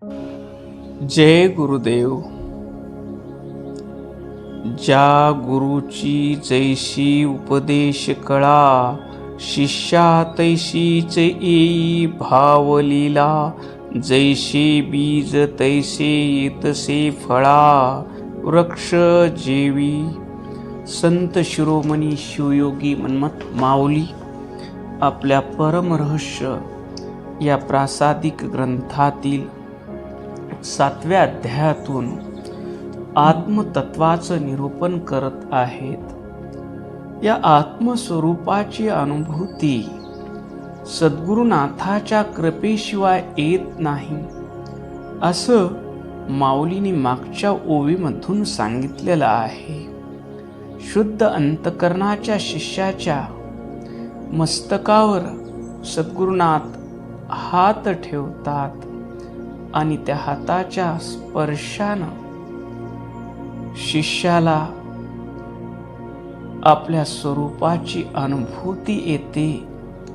जय गुरुदेव. ज्या गुरुची जैशी उपदेश कळा, शिष्या तैशीच येई भावलीला. जैसे बीज तैसे येतसे फळा, वृक्ष जेवी. संत शिरोमणी शिवयोगी मन्मथ माऊली आपल्या परमरहस्य या प्रासादिक ग्रंथातील 7व्या अध्यायातून आत्मतत्वाचं निरूपण करत आहेत. या आत्मस्वरूपाची अनुभूती सद्गुरुनाथाच्या कृपेशिवाय येत नाही, असं माऊलींनी मागच्या ओवीमधून सांगितलेलं आहे. शुद्ध अंतकरणाच्या शिष्याच्या मस्तकावर सद्गुरुनाथ हात ठेवतात आणि त्या हाताच्या स्पर्शानं शिष्याला आपल्या स्वरूपाची अनुभूती येते,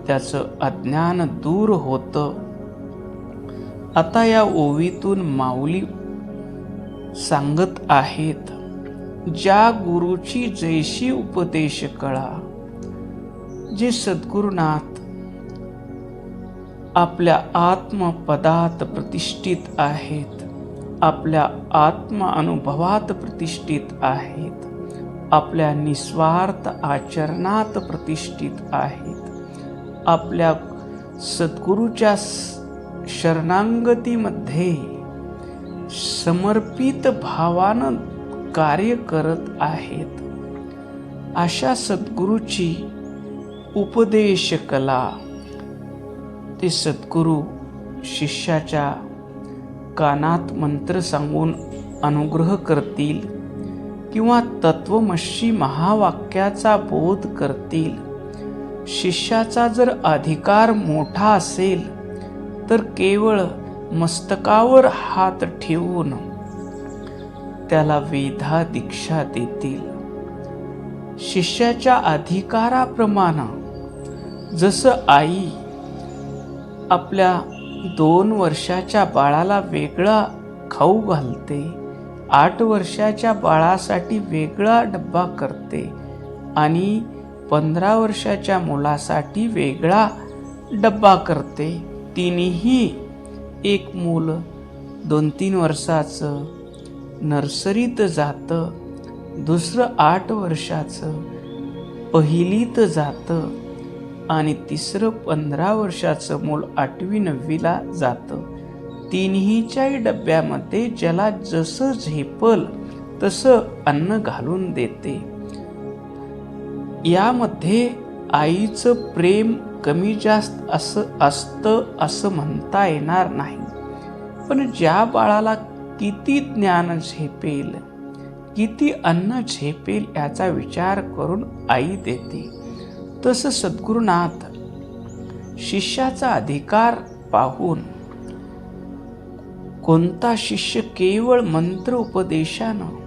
त्याचं अज्ञान दूर होतं. आता या ओवीतून माऊली सांगत आहेत, ज्या गुरुची जैशी उपदेश कळा. जे सद्गुरुनाथ आपल्या आत्मपदात प्रतिष्ठित आहेत, आपल्या आत्म अनुभवात प्रतिष्ठित आहेत, आपल्या निस्वार्थ आचरणात प्रतिष्ठित आहेत, आपल्या सद्गुरूच्या शरणागतीमध्ये समर्पित भावानं कार्य करत आहेत, अशा सद्गुरूची उपदेश कला. ते सद्गुरू शिष्याच्या कानात मंत्र सांगून अनुग्रह करतील किंवा तत्वमसी महावाक्याचा बोध करतील. शिष्याचा जर अधिकार मोठा असेल तर केवळ मस्तकावर हात ठेवून त्याला वेदा दीक्षा देतील. शिष्याच्या अधिकाराप्रमाणे जसं आई आपल्या 2 वर्षाच्या बाळाला वेगळा खाऊ घालते, 8 वर्षाच्या बाळासाठी वेगळा डब्बा करते आणि 15 वर्षाच्या मुलासाठी वेगळा डब्बा करते. तिन्ही एक मूल 2-3 वर्षाचं नर्सरीत जातं, दुसरं 8 वर्षाचं पहिलीत जातं आणि तिसरं 15 वर्षाचं मूल 8वी-9वीला जातं. तिन्हीच्याही डब्यामध्ये ज्याला जसं झेपल तसं अन्न घालून देते. यामध्ये आईचं प्रेम कमी जास्त असतं असं म्हणता येणार नाही, पण ज्या बाळाला किती ज्ञान झेपेल, किती अन्न झेपेल याचा विचार करून आई देते. तसं सद्गुरुनाथ शिष्याचा अधिकार पाहून कोणता शिष्य केवळ मंत्र उपदेशानं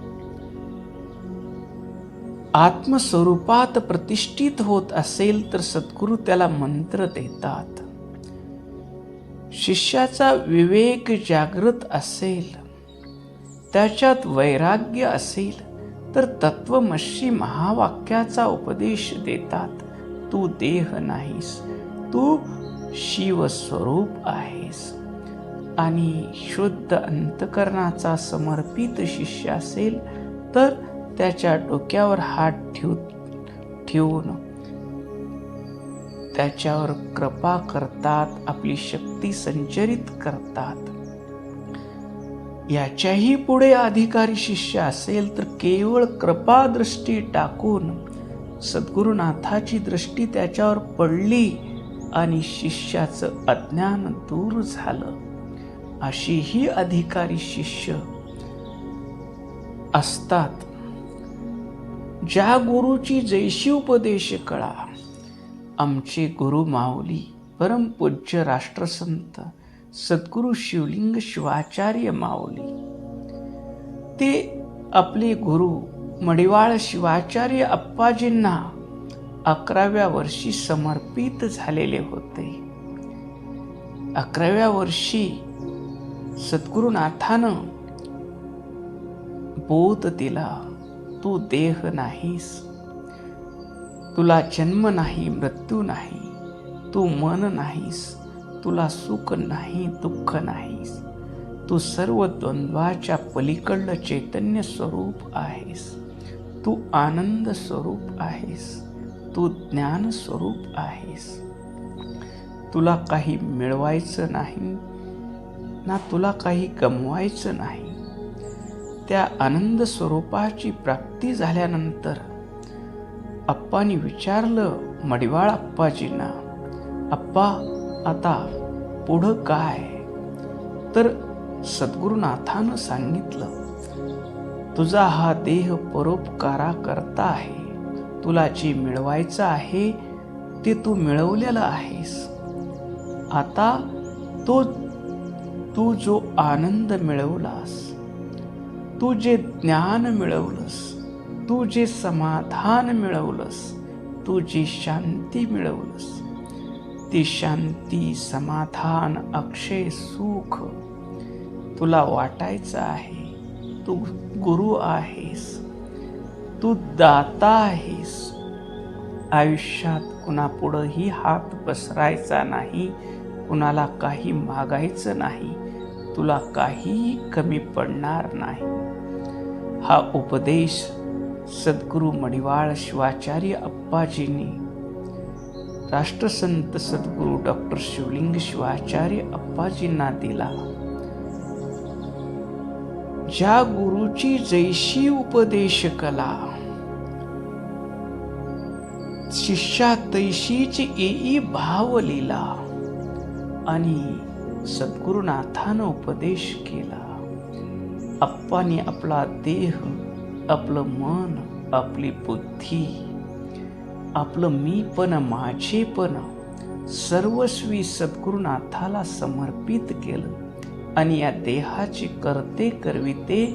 आत्मस्वरूपात प्रतिष्ठित होत असेल तर सद्गुरू त्याला मंत्र देतात. शिष्याचा विवेक जागृत असेल, त्याच्यात वैराग्य असेल तर तत्वमसी महावाक्याचा उपदेश देतात. तू देह नाहीस, तू शिवस्वरूप आहेस. आणि शुद्ध अंतकरणाचा समर्पित शिष्य असेल तर त्याच्या डोक्यावर हात ठेवून त्याच्यावर कृपा करतात, आपली शक्ती संचरित करतात. याच्याही पुढे अधिकारी शिष्य असेल तर केवळ कृपा दृष्टी टाकून सद्गुरुनाथाची दृष्टी त्याच्यावर पडली आणि शिष्याचं अज्ञान दूर झालं. अशीही अधिकारी शिष्य असतात. ज्या गुरुची जैशी उपदेश कळा. आमचे गुरु माऊली परमपूज्य राष्ट्रसंत सद्गुरू शिवलिंग शिवाचार्य माऊली, ते आपले गुरु मडिवाळ शिवाचार्य अप्पाजींना 11व्या वर्षी समर्पित झालेले होते. 11व्या वर्षी सद्गुरुनाथानं बोध दिला, तू देह नाहीस, तुला जन्म नाही, मृत्यू नाही, तू मन नाहीस, तुला सुख नाही, दुःख नाहीस, तू सर्व द्वंद्वाच्या पलीकडलं चैतन्य स्वरूप आहेस, तू आनंद स्वरूप आहेस, तू ज्ञान स्वरूप आहेस. तुला काही मिळवायचं नाही ना तुला काही गमवायचं नाही. त्या आनंद स्वरूपाची प्राप्ती झाल्यानंतर अप्पांनी विचारलं मडिवाळ अप्पाजींना, अप्पा आता पुढं काय? तर सद्गुरुनाथानं सांगितलं, तुझा हा देह परोपकारा करता आहे. तुला जे मिळवायचं आहे ते तू मिळवलेलं आहेस. आता तू जो आनंद मिळवलास, तू जे ज्ञान मिळवलंस, तू जे समाधान मिळवलंस, तू जी शांती मिळवलंस, ती शांती, समाधान, अक्षय सुख तुला वाटायचं आहे. तू गुरु आहेस, तू दाता आहेस. आयुष्यात कुणापुढंही हात पसरायचा नाही, कुणाला काही मागायचं नाही, तुला काहीही कमी पडणार नाही. हा उपदेश सद्गुरु मडिवाळ शिवाचार्य अप्पाजींनी राष्ट्रसंत सद्गुरु डॉक्टर शिवलिंग शिवाचार्य अप्पाजींना दिला. ज्या गुरुची जैशी उपदेश कला, शिष्या तैशीच येई भाव लिला. आणि सद्गुरुनाथानं उपदेश केला. अप्पांनी आपला देह, आपलं मन, आपली बुद्धी, आपलं मीपण, माझेपण सर्वस्वी सद्गुरुनाथाला समर्पित केलं. आणि या देहाची करते करविते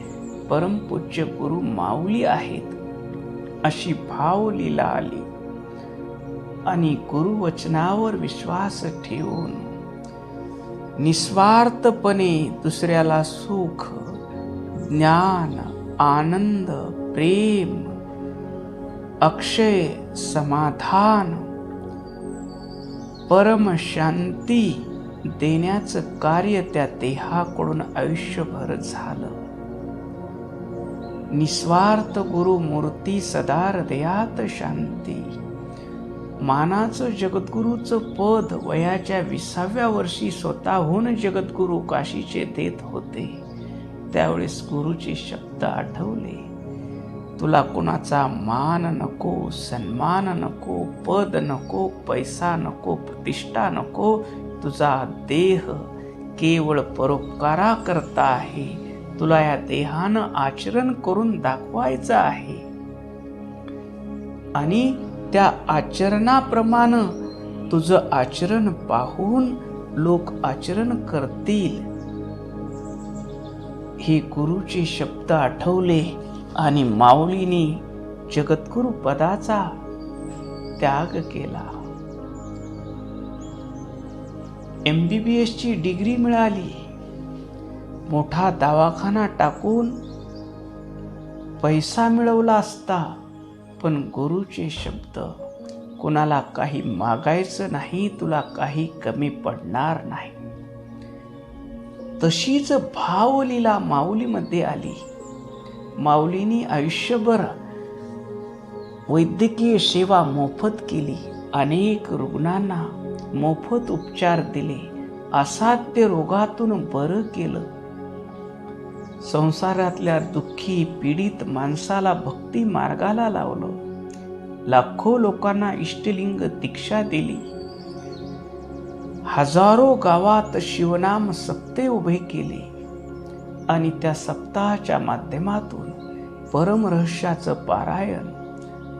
परमपूज्य गुरु माऊली आहेत अशी भावलीला आली. आणि गुरुवचनावर विश्वास ठेवून निस्वार्थपणे दुसऱ्याला सुख, ज्ञान, आनंद, प्रेम, अक्षय समाधान, परम शांती देण्याचं कार्य त्या देहाकडून आयुष्यभर झालं. निस्वार्थ गुरु मूर्ती सदा हृदयात शांती. मानाचं जगद्गुरूचं पद वयाच्या 20व्या वर्षी स्वतःहून जगद्गुरू काशीचे देत होते. त्यावेळेस गुरुचे शब्द आठवले, तुला कुणाचा मान नको, सन्मान नको, पद नको, पैसा नको, प्रतिष्ठा नको. तुझा देह केवळ परोपकारा करता आहे. तुला या देहानं आचरण करून दाखवायचं आहे. आणि त्या आचरणाप्रमाणे तुझं आचरण पाहून लोक आचरण करतील. हे गुरुचे शब्द आठवले आणि माऊलीने जगद्गुरु पदाचा त्याग केला. MBBS ची डिग्री मिळाली. मोठा दवाखाना टाकून पैसा मिळवला असता, पण गुरुचे शब्द, कुणाला काही मागायचं नाही, तुला काही कमी पडणार नाही. तशीच भावलीला माऊलीमध्ये आली. माऊलीनी आयुष्यभर वैद्यकीय सेवा मोफत केली. अनेक रुग्णांना मोफत उपचार दिले. असाध्य रोगातून बरं केलं. संसारातल्या दुःखी पीडित माणसाला भक्ती मार्गाला लावलं. लाखो लोकांना इष्टलिंग दीक्षा दिली. हजारो गावात शिवनाम सप्ते उभे केले. आणि त्या सप्ताहाच्या माध्यमातून परमरहस्याचं पारायण,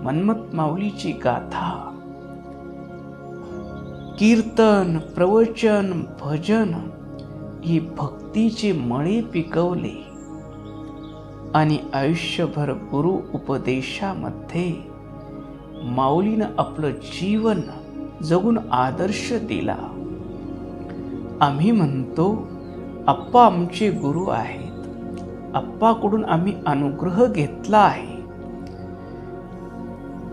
मन्मथ माऊलीची गाथा, कीर्तन, प्रवचन, भजन ही भक्तीचे मळे पिकवले. आणि आयुष्यभर गुरु उपदेशामध्ये माऊलीनं आपलं जीवन जगून आदर्श दिला. आम्ही म्हणतो आप्पा आमचे गुरु आहेत. आप्पाकडून आम्ही अनुग्रह घेतला आहे.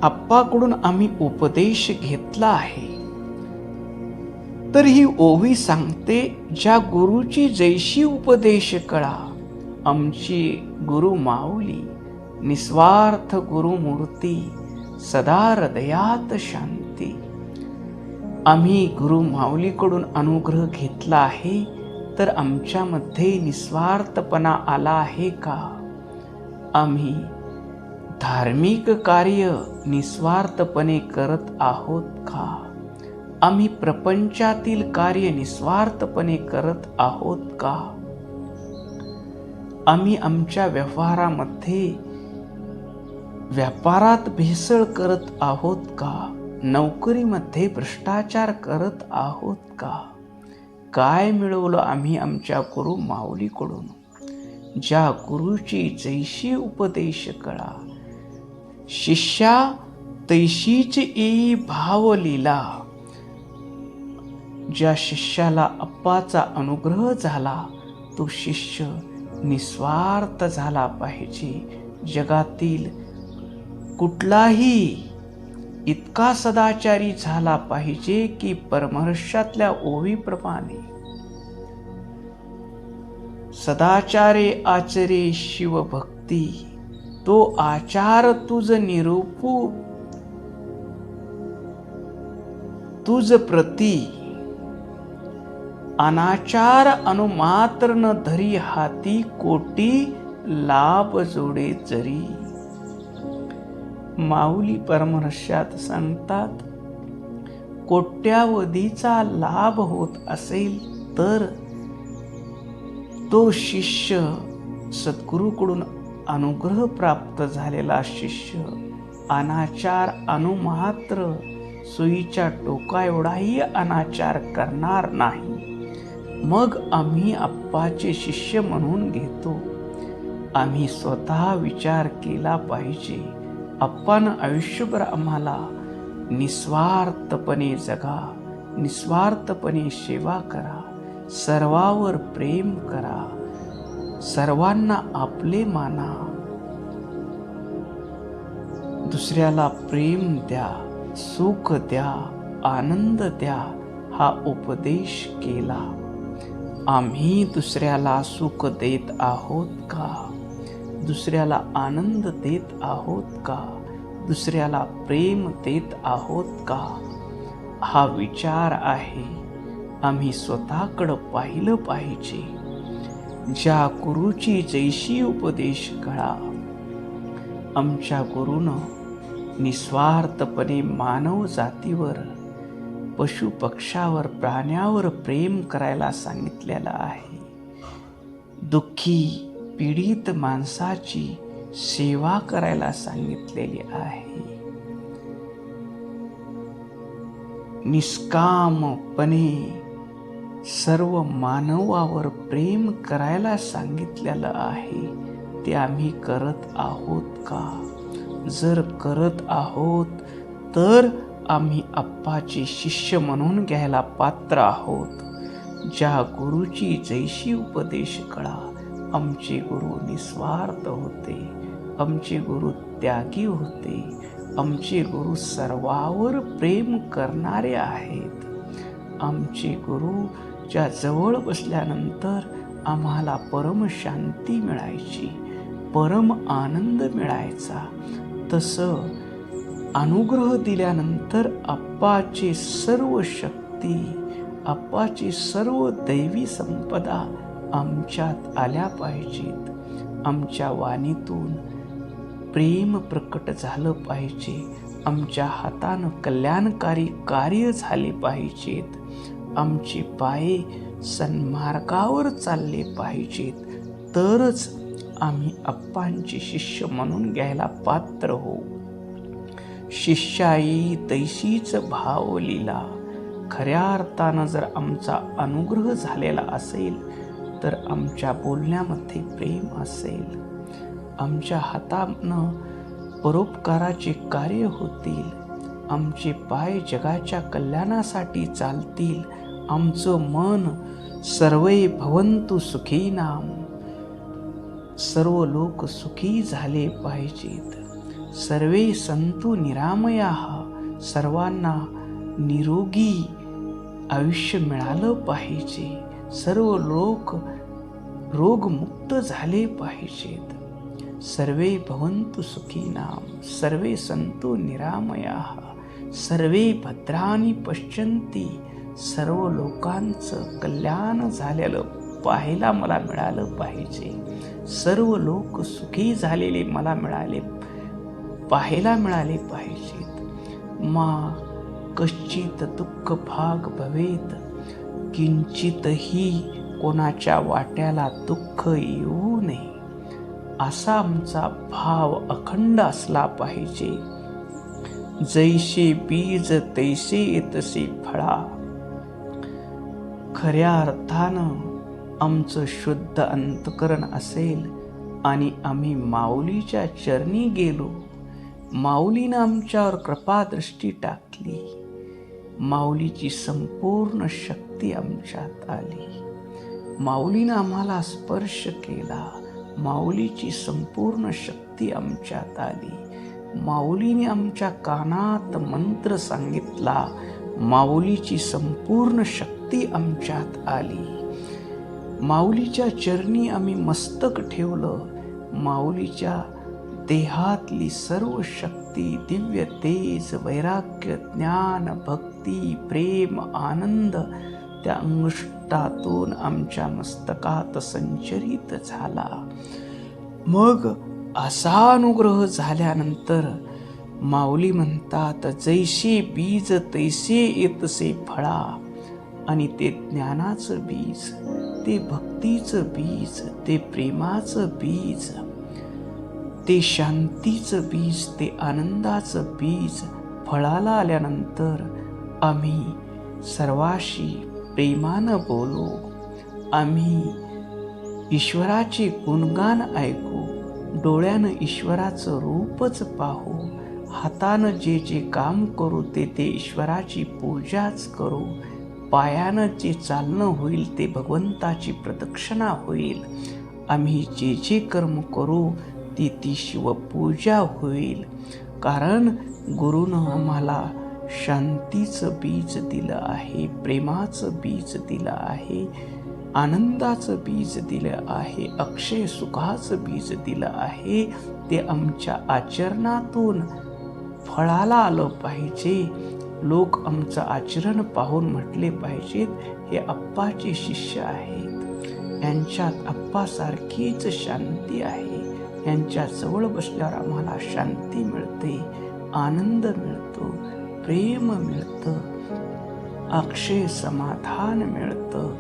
आप्पाकडून आम्ही उपदेश घेतला आहे. तर ही ओवी सांगते, ज्या गुरुची जैशी उपदेश कळा, आमची गुरु माऊली निस्वार्थ गुरुमूर्ती, सदा हृदयात शांती. आम्ही गुरु माऊलीकडून अनुग्रह घेतला आहे, तर आमच्यामध्ये निस्वार्थपणा आला आहे का? आम्ही धार्मिक कार्य निस्वार्थपणे करत आहोत का? आम्ही प्रपंचातील कार्य निस्वार्थपणे करत आहोत का? आम्ही आमच्या व्यापारात भेसळ करत आहोत का? नोकरीमध्ये भ्रष्टाचार करत आहोत का? काय मिळवलं आम्ही आमच्या गुरु माऊलीकडून? ज्या गुरुची जैशी उपदेश कळा, शिष्या तैशीच येई भाव लीला. ज्या शिष्याला अप्पाचा अनुग्रह झाला, तो शिष्य निस्वार्थ झाला पाहिजे. जगातील कुठलाही इतका सदाचारी झाला पाहिजे की परमहर्षातल्या ओवीप्रमाणे, सदाचारे आचरे शिवभक्ती, तो आचार तुझ निरूपू तुझ प्रती. अनाचार अनुमात्र न धरी हाती, कोटी लाभ जोडे जरी. माऊली परमहर्षात सांगतात, कोट्यावधीचा लाभ होत असेल तर तो शिष्य, सद्गुरूकडून अनुग्रह प्राप्त झालेला शिष्य, अनाचार अनुमात्र, सुईच्या टोका एवढाही अनाचार करणार नाही. मग आम्ही अप्पाचे शिष्य म्हणून घेतो. आम्ही स्वतः विचार केला पाहिजे. अप्पानं आयुष्यभर आम्हाला निस्वार्थपणे जगा, निस्वार्थपणे सेवा करा, सर्वावर प्रेम करा, सर्वांना आपले माना, दुसऱ्याला प्रेम द्या, सुख द्या, आनंद द्या, हा उपदेश केला. आम्ही दुसऱ्याला सुख देत आहोत का? दुसऱ्याला आनंद देत आहोत का? दुसऱ्याला प्रेम देत आहोत का? हा विचार आहे. आम्ही स्वतःकडं पाहिलं पाहिजे. ज्या गुरुची जैशी उपदेश कळा, आमच्या गुरुनं निस्वार्थपणे मानव जातीवर, पशु पक्षावर, प्राण्यावर प्रेम करायला सांगितलेलं आहे. दुःखी पीडित माणसाची सेवा करायला सांगितलेली आहे. निष्कामपणे सर्व मानवावर प्रेम करायला सांगितलेलं आहे. ते आम्ही करत आहोत का? जर करत आहोत तर आम्ही अप्पाचे शिष्य म्हणून घ्यायला पात्र आहोत. ज्या गुरुची जैशी उपदेश कळा, आमचे गुरु निस्वार्थ होते, आमचे गुरु त्यागी होते, आमचे गुरु सर्वावर प्रेम करणारे आहेत. आमचे गुरुच्या जवळ बसल्यानंतर आम्हाला परम शांती मिळायची, परम आनंद मिळायचा. तसं अनुग्रह दिल्यानंतर अप्पाची सर्व शक्ती, अप्पाची सर्व दैवी संपदा आमच्यात आल्या पाहिजेत. आमच्या वाणीतून प्रेम प्रकट झालं पाहिजे. आमच्या हातानं कल्याणकारी कार्य झाले पाहिजेत. आमचे पाय सन्मार्गावर चालले पाहिजेत. तरच आम्ही अप्पांचे शिष्य म्हणून घ्यायला पात्र हो. शिष्याई तैशीच भाव लीला. खऱ्या अर्थानं जर आमचा अनुग्रह झालेला असेल तर आमच्या बोलण्यामध्ये प्रेम असेल, आमच्या हातानं परोपकाराचे कार्य होतील, आमचे पाय जगाच्या कल्याणासाठी चालतील, आमचं मन सर्वे भवन्तु सुखीनाम, सर्व लोक सुखी झाले पाहिजेत. सर्वे संतु निरामयाः, सर्वांना निरोगी आयुष्य मिळालं पाहिजे. सर्व लोक रोगमुक्त झाले पाहिजेत. सर्वे भवन्तु सुखीनाम, सर्वे संतु निरामयाः, सर्वे भद्राणि पश्यन्ति, सर्व लोकांचं कल्याण झालेलं पाहायला मला मिळालं पाहिजे. सर्व लोक सुखी झालेले मला पाहायला मिळाले पाहिजेत. मा कश्चित दुःख भाग भवेत, किंचितही कोणाच्या वाट्याला दुःख येऊ नये, असा आमचा भाव अखंड असला पाहिजे. जैसे बीज तैसे तसे फळा. खऱ्या अर्थानं आमचं शुद्ध अंतकरण असेल आणि आम्ही माऊलीच्या चरणी गेलो, माऊलीनं आमच्यावर कृपादृष्टी टाकली, माऊलीची संपूर्ण शक्ती आमच्यात आली, माऊलीनं आम्हाला स्पर्श केला, माऊलीची संपूर्ण शक्ती आमच्यात आली, माऊलीने आमच्या कानात मंत्र सांगितला, माऊलीची संपूर्ण शक्ती आमच्यात आली. माऊलीच्या चरणी आम्ही मस्तक ठेवलं, माऊलीच्या देहातली सर्व शक्ती, दिव्य तेज, वैराग्य, ज्ञान, भक्ती, प्रेम, आनंद त्या अंगुष्ठातून आमच्या मस्तकात संचरित झाला. मग असा अनुग्रह झाल्यानंतर माऊली म्हणतात, जैसे बीज तैसे येतसे फळा. आणि ते ज्ञानाचं बीज, ते भक्तीचं बीज, ते प्रेमाचं बीज, ते शांतीचं बीज, ते आनंदाचं बीज फळाला आल्यानंतर आम्ही सर्वाशी प्रेमानं बोलू, आम्ही ईश्वराचे गुणगान ऐकू, डोळ्यानं ईश्वराचं रूपच पाहू, हातानं जे जे काम करू ते ईश्वराची पूजाच करू, पायानं जे चालणं होईल ते भगवंताची प्रदक्षिणा होईल, आम्ही जे जे कर्म करू ती शिवपूजा होईल. कारण गुरुनं आम्हाला शांतीचं बीज दिलं आहे, प्रेमाचं बीज दिलं आहे, आनंदाचं बीज दिलं आहे, अक्षय सुखाचं बीज दिलं आहे. ते आमच्या आचरणातून फळाला आलं पाहिजे. लोक आमचं आचरण पाहून म्हटले पाहिजेत, हे आप्पाचे शिष्य आहेत, यांच्यात आप्पासारखीच शांती आहे, यांच्या जवळ बसल्यावर आम्हाला शांती मिळते, आनंद मिळतो, प्रेम मिळतं, अक्षय समाधान मिळतं.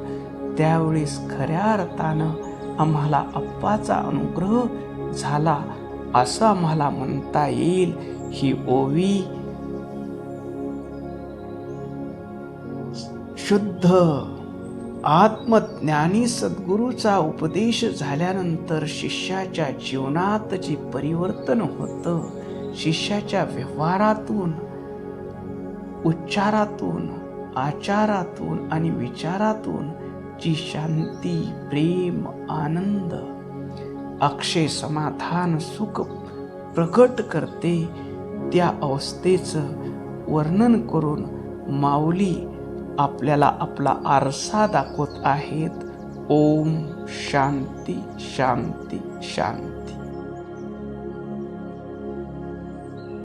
त्यावेळेस खऱ्या अर्थानं आम्हाला आप्पाचा अनुग्रह झाला असं आम्हाला म्हणता येईल. ही ओवी शुद्ध आत्मज्ञानी सद्गुरूचा उपदेश झाल्यानंतर शिष्याच्या जीवनात जे परिवर्तन होतं, शिष्याच्या व्यवहारातून, उच्चारातून, आचारातून आणि विचारातून जी शांती, प्रेम, आनंद, अक्षय समाधान, सुख प्रकट करते, त्या अवस्थेचं वर्णन करून माऊली आपल्याला आपला आरसा दाखवत आहेत. ओम शांती शांती शांती.